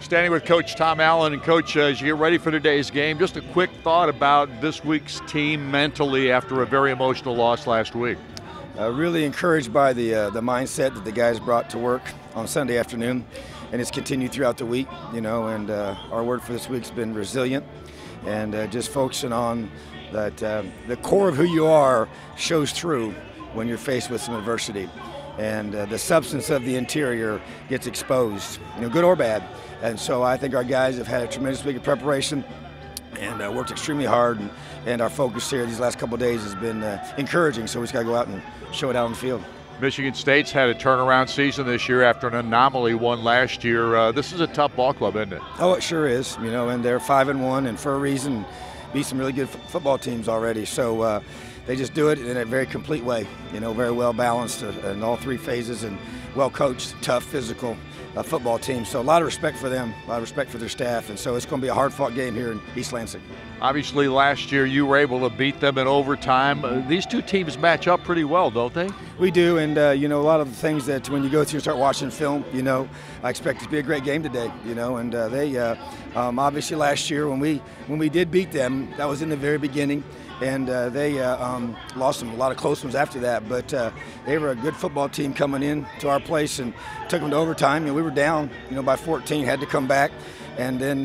Standing with Coach Tom Allen. And Coach, as you get ready for today's game, just a quick thought about this week's team mentally after a very emotional loss last week. Really encouraged by the mindset that the guys brought to work on Sunday afternoon, and it's continued throughout the week, and our word for this week's been resilient, and just focusing on that the core of who you are shows through when you're faced with some adversity, and the substance of the interior gets exposed, good or bad. And so I think our guys have had a tremendous week of preparation and worked extremely hard, and our focus here these last couple of days has been encouraging, so we just got to go out and show it out on the field. Michigan State's had a turnaround season this year after an anomaly one last year. This is a tough ball club, isn't it? Oh, it sure is, and they're 5-1, and for a reason beat some really good football teams already. So they just do it in a very complete way, very well balanced in all three phases, and well coached, tough, physical football team. So a lot of respect for them, a lot of respect for their staff, and so it's going to be a hard-fought game here in East Lansing. Obviously, last year you were able to beat them in overtime. These two teams match up pretty well, don't they? We do, and a lot of the things that when you go through and start watching film, I expect it to be a great game today. And they obviously last year when we did beat them, that was in the very beginning. And they lost a lot of close ones after that, but they were a good football team coming in to our place and took them to overtime. We were down, by 14, had to come back, and then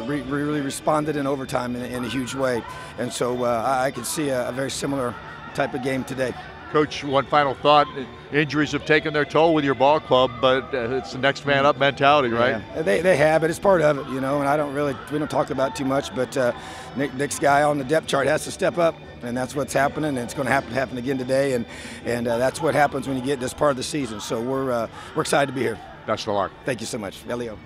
we really responded in overtime in a huge way. And so I can see a very similar type of game today. Coach, one final thought. Injuries have taken their toll with your ball club, but it's the next man up mentality, right? Yeah, they have, but it's part of it, and we don't talk about it too much, but Nick's guy on the depth chart has to step up, and that's what's happening, and it's going to happen again today, and that's what happens when you get this part of the season. So we're excited to be here. Best of luck. Thank you so much. Elio.